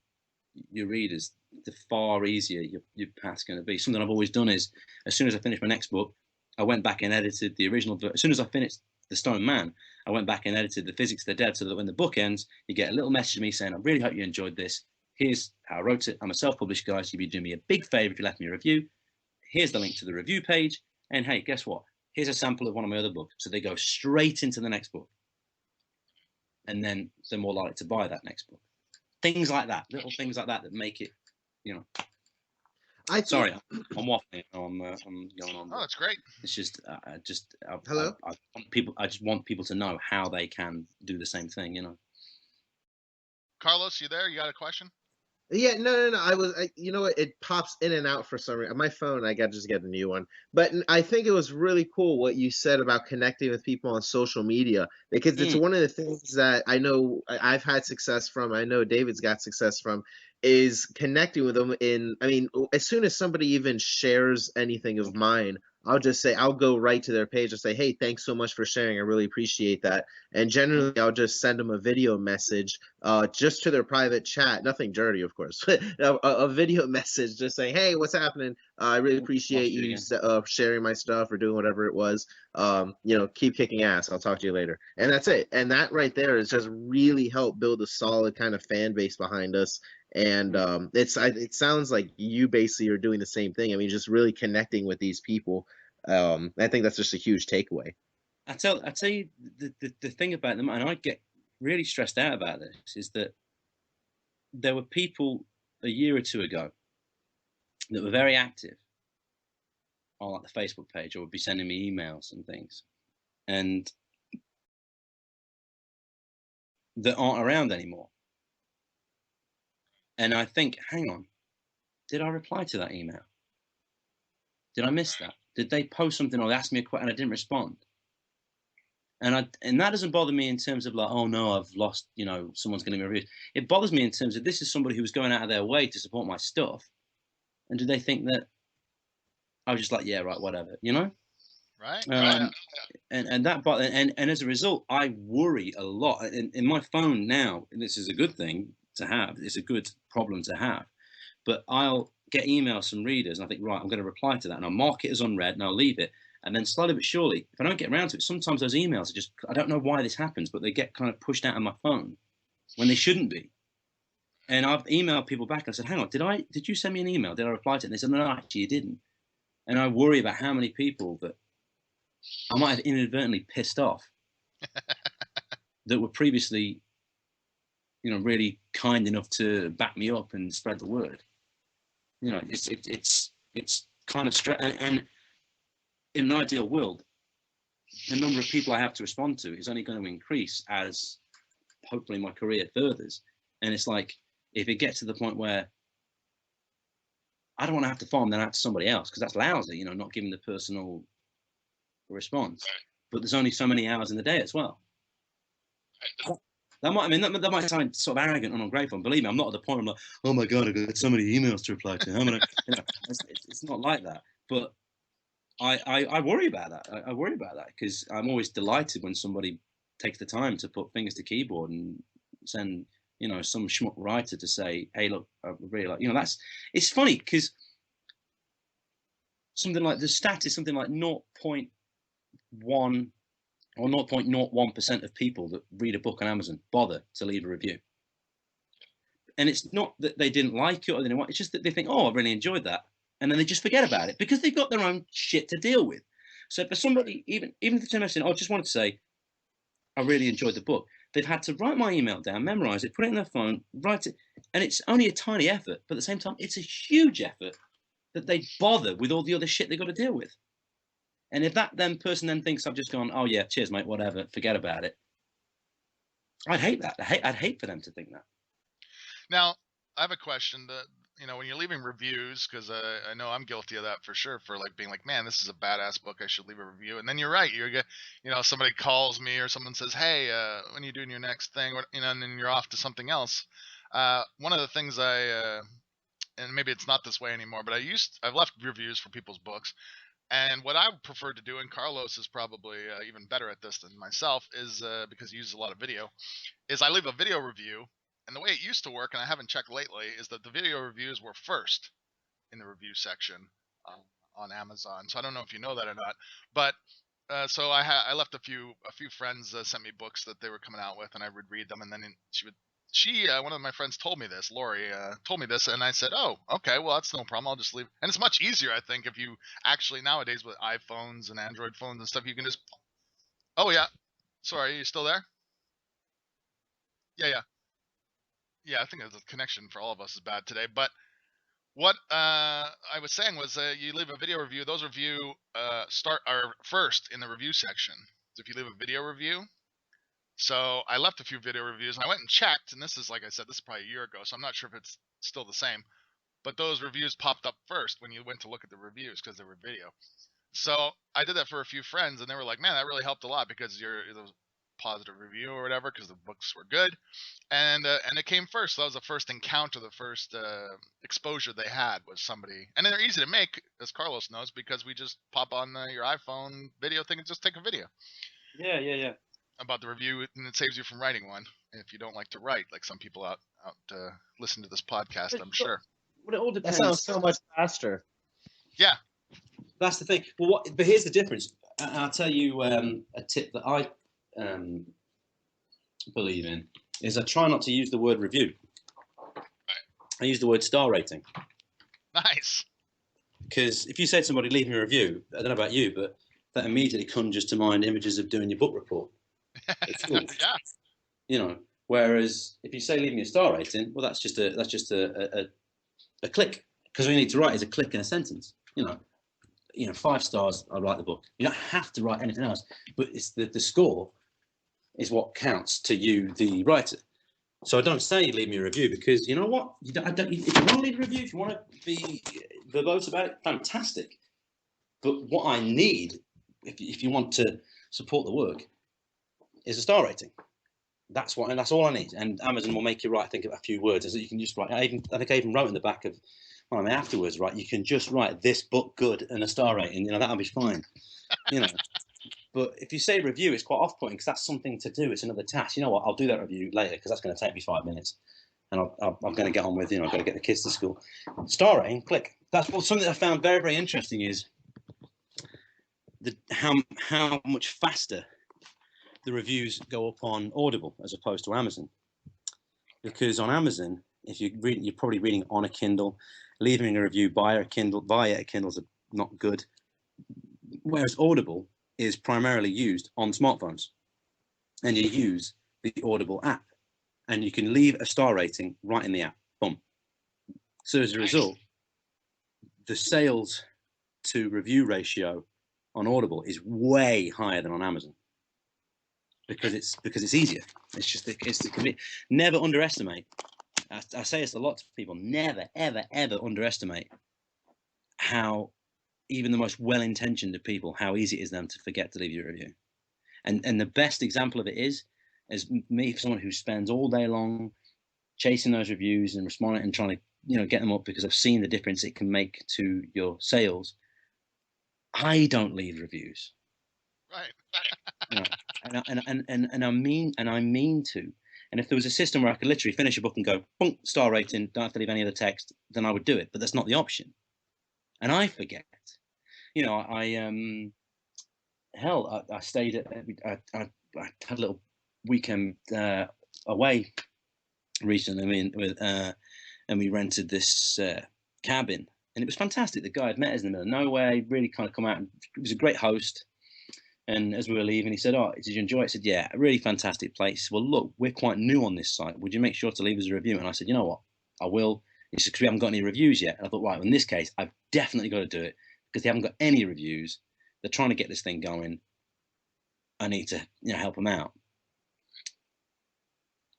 your readers, the far easier your path's going to be. Something I've always done is, as soon as I finished my next book, I went back and edited the original. As soon as I finished The Stone Man, I went back and edited The Physics of the Dead, so that when the book ends, you get a little message of me saying, I really hope you enjoyed this. Here's how I wrote it. I'm a self-published guy, so you'd be doing me a big favor if you left me a review. Here's the link to the review page. And hey, guess what? Here's a sample of one of my other books. So they go straight into the next book. And then they're more likely to buy that next book. Things like that, little things like that make it, you know. Sorry, I'm waffling. I'm going on. Oh, that's great. It's just, Hello? I just want people to know how they can do the same thing, you know. Carlos, you there? You got a question? Yeah, no. You know what? It pops in and out for some reason. My phone, I got to just get a new one. But I think it was really cool what you said about connecting with people on social media, because it's one of the things that I know I've had success from. I know David's got success from, is connecting with them. I mean, as soon as somebody even shares anything of mine I'll just say, I'll go right to their page and say, hey, thanks so much for sharing. I really appreciate that. And generally, I'll just send them a video message, just to their private chat. Nothing dirty, of course. A video message just saying, hey, what's happening? I really appreciate you sharing my stuff or doing whatever it was. Keep kicking ass. I'll talk to you later. And that's it. And that right there is just really helped build a solid kind of fan base behind us. And it sounds like you basically are doing the same thing. I mean, just really connecting with these people. I think that's just a huge takeaway. I tell you the thing about them, and I get really stressed out about this, is that there were people a year or two ago that were very active on like the Facebook page, or would be sending me emails and things, and that aren't around anymore. And I think, hang on, did I reply to that email? Did I miss that? Did they post something or ask me a question and I didn't respond? And that doesn't bother me in terms of like, oh no, I've lost, someone's going to be reviewed. It bothers me in terms of this is somebody who was going out of their way to support my stuff, and do they think that I was just like, yeah, right, whatever, Right. And that, but and as a result, I worry a lot. In my phone now, and this is a good thing to have. It's a good problem to have. But I'll get emails from readers, and I think, right, I'm going to reply to that, and I'll mark it as unread, and I'll leave it. And then slowly but surely, if I don't get around to it, sometimes those emails are just, I don't know why this happens, but they get kind of pushed out of my phone when they shouldn't be. And I've emailed people back and I said, hang on, did you send me an email? Did I reply to it? And they said, no, actually you didn't. And I worry about how many people that I might have inadvertently pissed off that were previously, really kind enough to back me up and spread the word. It's kind of and in an ideal world, the number of people I have to respond to is only going to increase as hopefully my career furthers. And it's like, if it gets to the point where I don't want to have to farm that out to somebody else, because that's lousy, not giving the personal response. But there's only so many hours in the day as well. That might sound sort of arrogant and ungrateful. And believe me, I'm not at the point where I'm like, oh my God, I've got so many emails to reply to. It's not like that. But I worry about that. I worry about that because I'm always delighted when somebody takes the time to put fingers to keyboard and send, some schmuck writer to say, hey, look, I really like, it's funny because something like the stat is something like 0.1 or 0.01% of people that read a book on Amazon bother to leave a review. And it's not that they didn't like it or they didn't want it, it's just that they think, oh, I really enjoyed that. And then they just forget about it because they've got their own shit to deal with. So for somebody, even if the person I just wanted to say, I really enjoyed the book, they've had to write my email down, memorize it, put it in their phone, write it. And it's only a tiny effort, but at the same time, it's a huge effort that they bother with all the other shit they've got to deal with. And if that person then thinks I've just gone, oh yeah, cheers, mate, whatever, forget about it. I'd hate that. I'd hate for them to think that. Now, I have a question that, when you're leaving reviews, because I know I'm guilty of that for sure, for like being like, man, this is a badass book, I should leave a review. And then you're right, somebody calls me or someone says, hey, when are you doing your next thing? And then you're off to something else. One of the things and maybe it's not this way anymore, but I've left reviews for people's books. And what I prefer to do, and Carlos is probably even better at this than myself, is because he uses a lot of video, is I leave a video review. And the way it used to work, and I haven't checked lately, is that the video reviews were first in the review section on Amazon. So I don't know if you know that or not. But so I left a few friends sent me books that they were coming out with, and I would read them, and then one of my friends told me this, Lori, told me this, and I said, oh, okay, well, that's no problem. I'll just leave. And it's much easier, I think, if you actually nowadays with iPhones and Android phones and stuff, you can just, oh, yeah. Sorry, are you still there? Yeah. Yeah, I think the connection for all of us is bad today. But what I was saying was you leave a video review. Those review are first in the review section. So if you leave a video review, so I left a few video reviews and I went and checked, and this is, like I said, this is probably a year ago, so I'm not sure if it's still the same. But those reviews popped up first when you went to look at the reviews because they were video. So I did that for a few friends, and they were like, man, that really helped a lot because positive review or whatever because the books were good, and it came first. So that was the first encounter, the first exposure they had was somebody, and they're easy to make, as Carlos knows, because we just pop on your iPhone video thing and just take a video. Yeah. About the review, and it saves you from writing one if you don't like to write, like some people out listen to this podcast, I'm sure. Well, it all That depends. sounds so much faster. Yeah. That's the thing. Well, but here's the difference. I'll tell you a tip that I believe in is I try not to use the word review. I use the word star rating. Nice. Because if you say to somebody, leave me a review, I don't know about you, but that immediately conjures to mind images of doing your book report. Yeah. You know, whereas if you say leave me a star rating, well, that's just a click. Because all you need to write is a click in a sentence. You know, 5 stars, I write the book. You don't have to write anything else, but it's the score is what counts to you, the writer. So I don't say leave me a review because you know what? If you want to leave a review, if you want to be verbose about it, fantastic. But what I need, if you want to support the work, is a star rating. That's all I need. And Amazon will make you write, I think, a few words. Is that you can just write. I think I even wrote in the back of afterwards, right? You can just write this book good and a star rating. You know, that'll be fine. You know. But if you say review, it's quite off-putting because that's something to do. It's another task. You know what? I'll do that review later because that's going to take me 5 minutes, and I'm going to get on with. I've got to get the kids to school. Star rating, click. That's something that I found very, very interesting is how much faster the reviews go up on Audible as opposed to Amazon. Because on Amazon, if you're probably reading on a Kindle, leaving a review via a Kindle is not good. Whereas Audible is primarily used on smartphones, and you use the Audible app, and you can leave a star rating right in the app. Boom. So as a result, the sales to review ratio on Audible is way higher than on Amazon because it's easier. It's just never underestimate. I say this a lot to people. Never, ever, ever underestimate how even the most well-intentioned of people, how easy it is them to forget to leave you a review. And the best example of it is me, for someone who spends all day long chasing those reviews and responding and trying to get them up because I've seen the difference it can make to your sales. I don't leave reviews. Right. And I mean to. And if there was a system where I could literally finish a book and go, boom, star rating, don't have to leave any other text, then I would do it. But that's not the option. And I forget. I stayed at. I had a little weekend away recently. And we rented this cabin, and it was fantastic. The guy had met us in the middle of nowhere. He really kind of come out, and he was a great host. And as we were leaving, he said, "Oh, did you enjoy it?" I said, "Yeah, a really fantastic place." Well, look, we're quite new on this site. Would you make sure to leave us a review? And I said, "You know what? I will." He said, "Because we haven't got any reviews yet." And I thought, right, well, in this case, I've definitely got to do it because they haven't got any reviews. They're trying to get this thing going. I need to, help them out.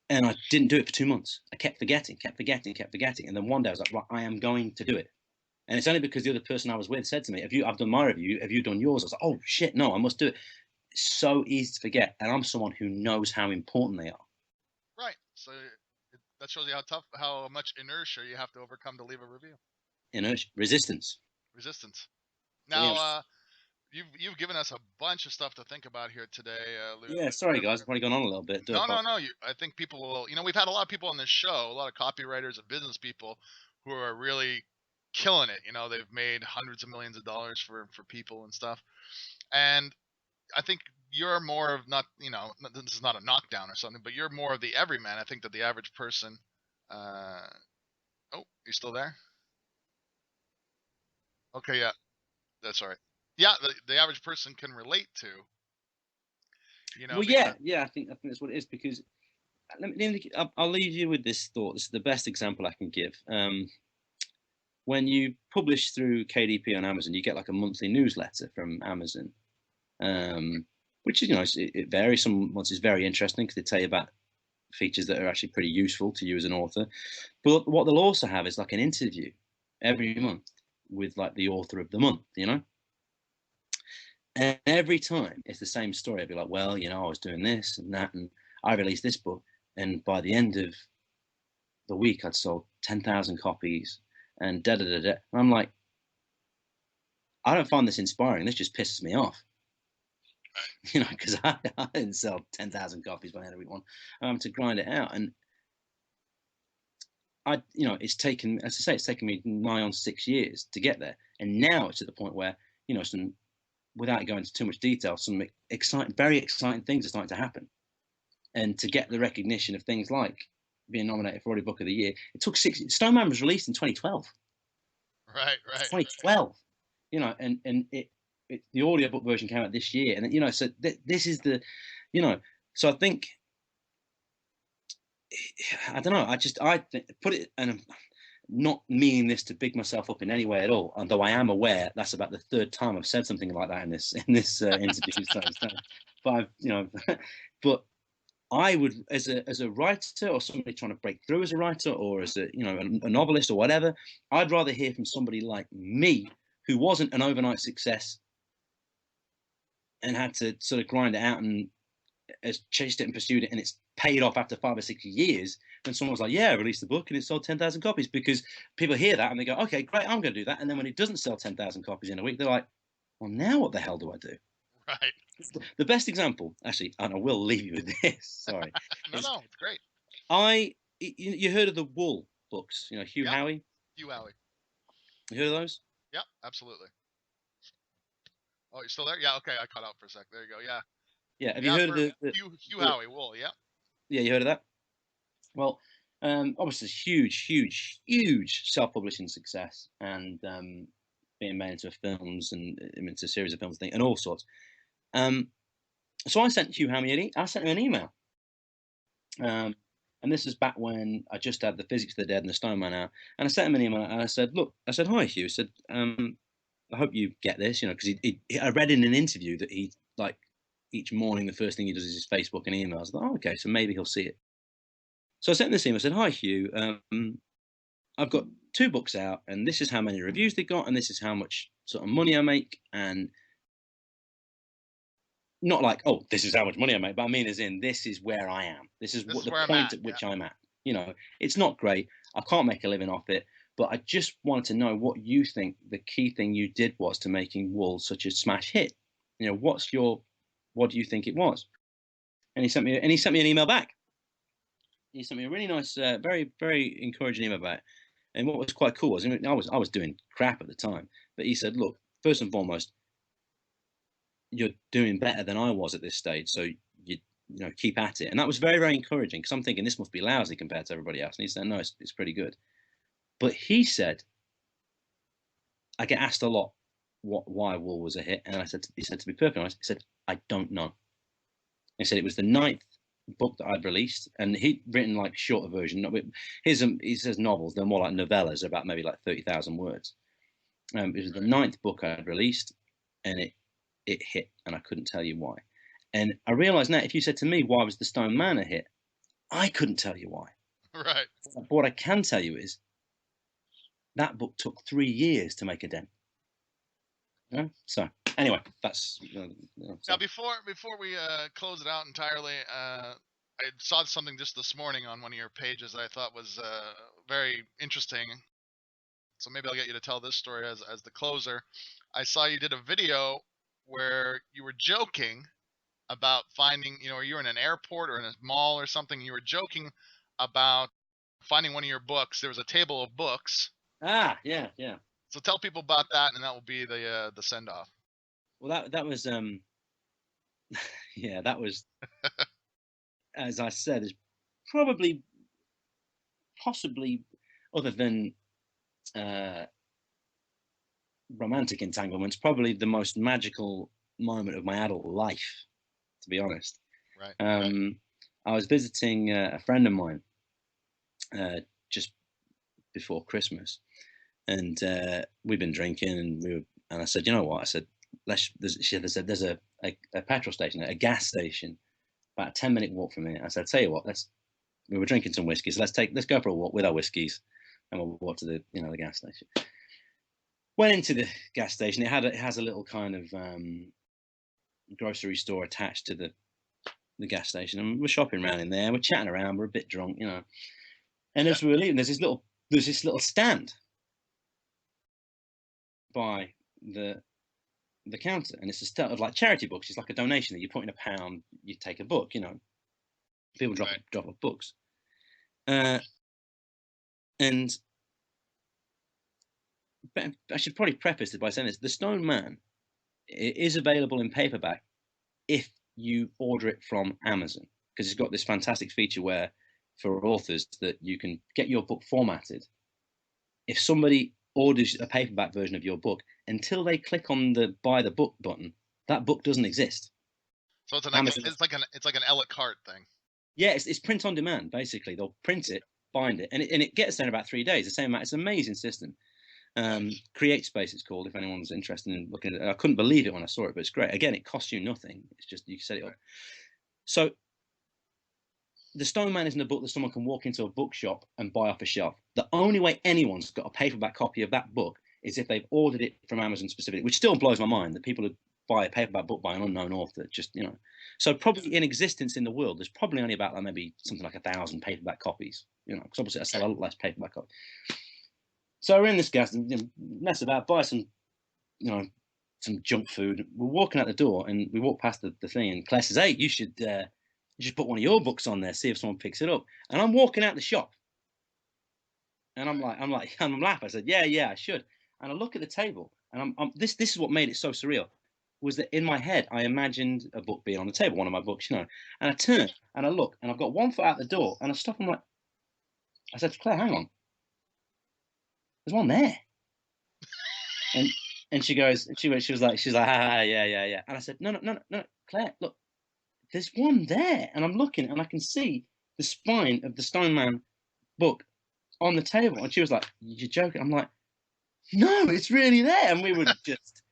And I didn't do it for 2 months. I kept forgetting. And then one day I was like, right, I am going to do it. And it's only because the other person I was with said to me, I've done my review. Have you done yours? I was like, oh, shit, no, I must do it. It's so easy to forget. And I'm someone who knows how important they are. Right. So that shows you how much inertia you have to overcome to leave a review. Inertia, resistance. Now, you've given us a bunch of stuff to think about here today, Lou. Yeah, sorry guys, I've probably gone on a little bit. No. I think people will. We've had a lot of people on this show, a lot of copywriters and business people who are really killing it. They've made hundreds of millions of dollars for people and stuff. And I think you're more of this is not a knockdown or something, but you're more of the everyman. I think that the average person. Oh, you still there? Okay, yeah, that's all right. Yeah, the average person can relate to. Well, yeah, I think that's what it is because I'll leave you with this thought. This is the best example I can give. When you publish through KDP on Amazon, you get like a monthly newsletter from Amazon, which is it varies. Some months is very interesting because they tell you about features that are actually pretty useful to you as an author. But what they'll also have is like an interview every month with like the author of the month, And every time it's the same story. I'd be like, well, you know, I was doing this and that, and I released this book, and by the end of the week, I'd sold 10,000 copies, and da da da da. And I'm like, I don't find this inspiring. This just pisses me off, you know, because I didn't sell 10,000 copies by the end of week one. To grind it out, and you know, it's taken, as I say, it's taken me nigh on 6 years to get there, and now it's at the point where, you know, without going into too much detail, some very exciting things are starting to happen, and to get the recognition of things like being nominated for Audio Book of the Year, it took 6. Stone Man was released in 2012. Right. 2012, you know, and the audiobook version came out this year, and you know, so this is the, you know, so I think, I don't know, I put it, and I'm not meaning this to big myself up in any way at all, although I am aware that's about the 3rd time I've said something like that in this interview. But I've, you know, but I would, as a writer, or somebody trying to break through as a writer, or as a, you know, a novelist or whatever, I'd rather hear from somebody like me, who wasn't an overnight success and had to sort of grind it out and has chased it and pursued it, and it's paid off after 5 or 6 years, than someone's like, yeah, I released the book and it sold 10,000 copies. Because people hear that and they go, okay, great, I'm going to do that. And then when it doesn't sell 10,000 copies in a week, they're like, well, now what the hell do I do? Right. The best example, actually, and I will leave you with this, sorry. No, it's great. You heard of the Wool books, you know, Hugh Yep. Howey? Hugh Howey. You heard of those? Yep, absolutely. Oh, you're still there? Yeah, okay, I cut out for a sec. There you go. Yeah. Yeah, have you heard of the Hugh Howey, Wool, yeah. Yeah, you heard of that? Well, obviously, huge self-publishing success, and being made into films and into a series of films and all sorts. So I sent Hugh Howey, I sent him an email, and this is back when I just had the Physics of the Dead and the Stone Man out, and I sent him an email and I said, look, I said, hi Hugh, I said, I hope you get this, you know, because I read in an interview that he, like, each morning the first thing he does is his Facebook and emails. I thought, oh, okay, so maybe he'll see it. So I sent this email. I said, hi Hugh, I've got 2 books out, and this is how many reviews they got, and this is how much sort of money I make, and not like, oh, this is how much money I make, but I mean as in, this is where I am. This is what the point at which I'm at. You know, it's not great. I can't make a living off it, but I just wanted to know what you think the key thing you did was to making Wool such a smash hit. You know, what do you think it was? And he sent me an email back. He sent me a really nice, very, very encouraging email back. And what was quite cool was, I was doing crap at the time, but he said, look, first and foremost, you're doing better than I was at this stage, so you know, keep at it. And that was very, very encouraging, because I'm thinking this must be lousy compared to everybody else. And he said, no, it's pretty good. But he said, I get asked a lot why Wool was a hit, and he said, to be perfectly honest, he said, I don't know. He said it was the 9th book that I'd released, and he'd written like shorter version. He says novels, they're more like novellas, about maybe like 30,000 words. It was the 9th book I'd released, and it hit, and I couldn't tell you why. And I realized now, if you said to me, why was the Stone Man a hit, I couldn't tell you why. Right. But what I can tell you is that book took 3 years to make a dent. Yeah? So anyway, that's now before we close it out entirely, I saw something just this morning on one of your pages that I thought was very interesting. So maybe I'll get you to tell this story as the closer. I saw you did a video where you were joking about finding, you know, you were in an airport or in a mall or something. You were joking about finding one of your books. There was a table of books. Yeah. So tell people about that, and that will be the send off. Well, that was yeah, that was as I said, is possibly other than romantic entanglements, probably the most magical moment of my adult life, to be honest. Right. I was visiting a friend of mine just before Christmas, and we've been drinking, and I said, you know what? I said, there's a petrol station, a gas station, about a 10-minute walk from here. I said, tell you what, we were drinking some whiskey, so let's go for a walk with our whiskeys, and we'll walk to the gas station. Went into the gas station. It has a little kind of grocery store attached to the gas station, and we're shopping around in there. We're chatting around. We're a bit drunk, you know. And as we were leaving, there's this little stand by the counter, and it's a stuff of like charity books. It's like a donation that you put in £1, you take a book, you know. People drop off books, and I should probably preface it by saying this: The Stone Man is available in paperback if you order it from Amazon, because it's got this fantastic feature where, for authors, that you can get your book formatted. If somebody orders a paperback version of your book, until they click on the buy the book button, that book doesn't exist. So it's like an a la carte thing. Yeah, it's print on demand. Basically, they'll print it, bind it, and it gets there in about 3 days. The same amount. It's an amazing system. Create Space, it's called. If anyone's interested in looking at it, I couldn't believe it when I saw it, but it's great. Again, it costs you nothing. It's just you can set it up. So, The Stone Man isn't a book that someone can walk into a bookshop and buy off a shelf. The only way anyone's got a paperback copy of that book is if they've ordered it from Amazon specifically, which still blows my mind that people would buy a paperback book by an unknown author. Just, you know, so probably in existence in the world, there's probably only about maybe something like 1,000 paperback copies. You know, because obviously I sell a lot less paperback copies. So we're in this gas and mess about, buy some, you know, some junk food. We're walking out the door and we walk past the thing, and Claire says, "Hey, you should put one of your books on there, see if someone picks it up." And I'm walking out the shop, and I'm laughing. I said, "Yeah, I should." And I look at the table, and this is what made it so surreal, was that in my head I imagined a book being on the table, one of my books, you know. And I turn and I look, and I've got one foot out the door, and I stop. I'm like, I said to Claire, "Hang on, there's one there." And she goes, she was like, yeah. And I said, no, Claire, look, there's one there. And I'm looking, and I can see the spine of the Stone Man book on the table. And she was like, "You're joking?" I'm like, "No, it's really there." And we were just,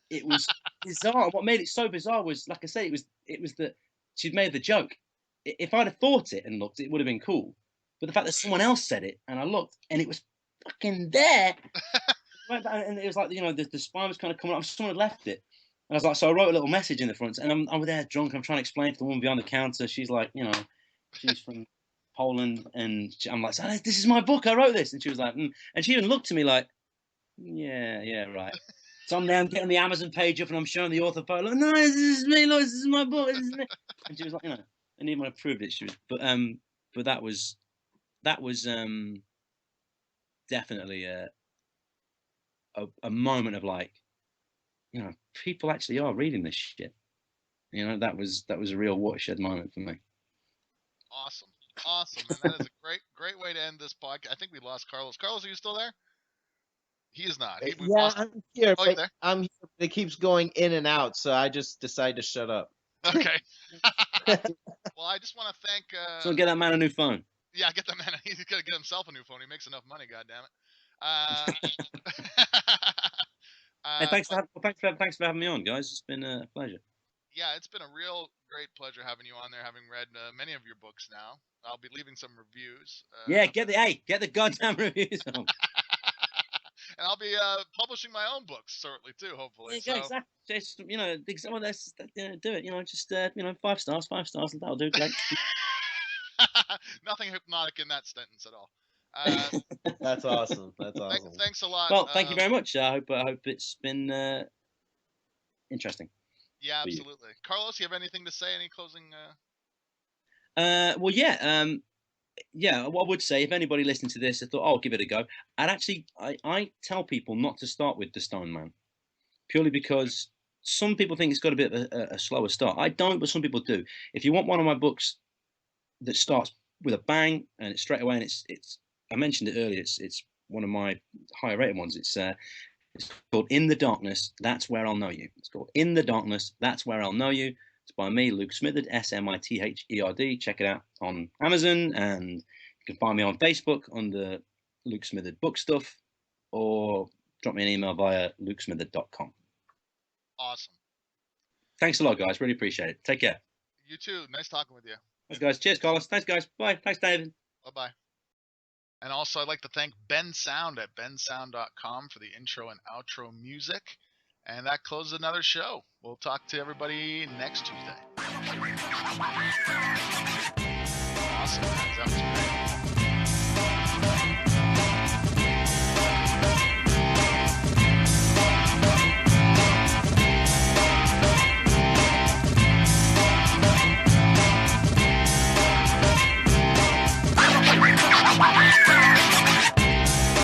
it was bizarre. What made it so bizarre was, like I say, it was that she'd made the joke. If I'd have thought it and looked, it would have been cool. But the fact that someone else said it, and I looked, and it was fucking there. And it was like, you know, the spine was kind of coming up. Someone had left it. And I was like, so I wrote a little message in the front, and I'm there drunk. I'm trying to explain to the woman behind the counter. She's like, you know, she's from Poland. And I'm like, "This is my book. I wrote this." And she was like, And she even looked to me like, yeah, right. So I'm there, I'm getting the Amazon page up, and I'm showing the author photo. Like, "No, this is me. Look, this is my book. This is me." And she was like, you know, and even when I proved it, she was, but that was definitely a moment of like, you know, people actually are reading this shit. You know, that was a real watershed moment for me. Awesome. And that is a great way to end this podcast. I think we lost Carlos. Carlos, are you still there? He is not. I'm here. Oh, you're there? I'm here. It keeps going in and out, so I just decided to shut up. Okay. Well, I just want to thank. So get that man a new phone. Yeah, get the man. He's gonna get himself a new phone. He makes enough money. God damn it. Hey, thanks for having me on, guys. It's been a pleasure. Yeah, it's been a real great pleasure having you on there, having read many of your books now. I'll be leaving some reviews. Yeah, get the goddamn reviews on. And I'll be publishing my own books shortly too, hopefully. Yeah, exactly. Just, you know, do it. You know, just 5 stars. That'll do. Great. Nothing hypnotic in that sentence at all. That's awesome. That's awesome. Thanks a lot. Well, thank you very much. I hope it's been interesting. Yeah, absolutely. Carlos, you have anything to say? Any closing? Well, yeah. What I would say, if anybody listened to this, I thought, "Oh, I'll give it a go." I tell people not to start with The Stone Man, purely because some people think it's got a bit of a slower start. I don't, but some people do. If you want one of my books that starts with a bang and it's straight away, and it's I mentioned it earlier, it's one of my higher rated ones. It's called In the Darkness, That's Where I'll Know You. It's called In the Darkness, That's Where I'll Know You. It's by me, Luke Smitherd, Smitherd. Check it out on Amazon, and you can find me on Facebook under Luke Smitherd Book Stuff, or drop me an email via lukesmitherd.com. Awesome. Thanks a lot, guys. Really appreciate it. Take care. You too. Nice talking with you. Thanks, guys. Cheers, Carlos. Thanks, guys. Bye. Thanks, David. Bye-bye. And also, I'd like to thank Ben Sound at bensound.com for the intro and outro music. And that closes another show. We'll talk to everybody next Tuesday. Awesome. That was great.